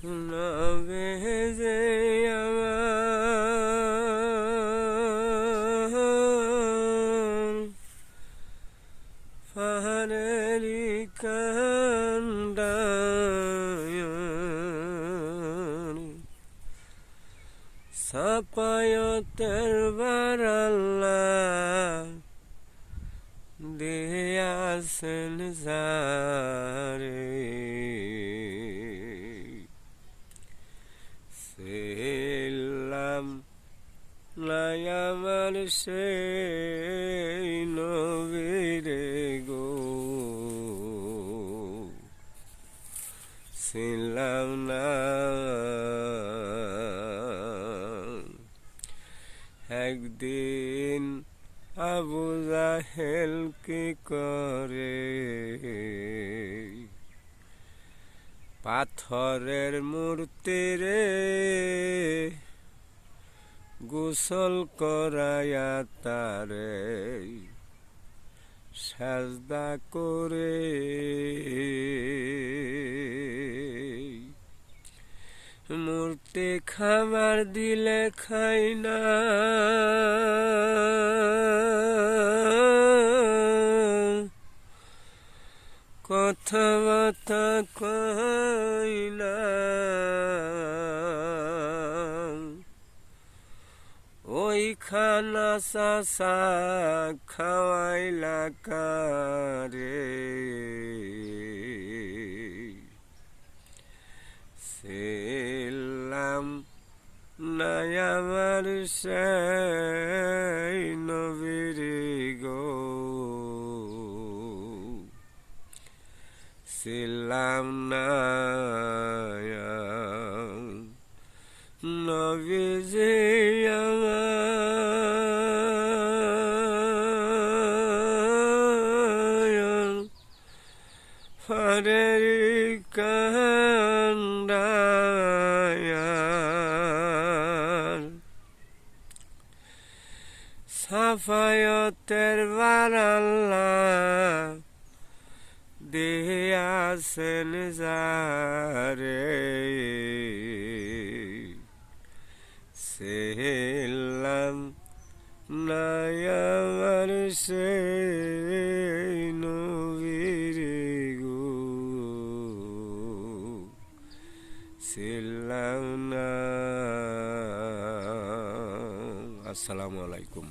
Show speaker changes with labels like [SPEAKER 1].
[SPEAKER 1] নবে যে আমার পাহাড়েরই কান্ডায় সাপায়তের বারাল্লা দিয়াছেন যারে ছিলাম নাই আমার সেই নবীরে গো ছিলাম না একদিন আবু জাহেল কি করে পাথরের মূর্তি রে গোসল করায়া তারে সাজদা করে মূর্তি খাবার দিলে খাই না কথাবার্তা কই না ওই খানা চাষা খাওয়াইলা কারে ছিলাম নাই আমার সেই নবীরে গো ছিলাম না নবীজি আমার পাহাড়েরই কান্ডায় সাফায়তের বারাল্লা দিয়াছেন যারে ছিলাম নাই আমার সেই নবীরে গো ছিলাম না। আসসালামু আলাইকুম।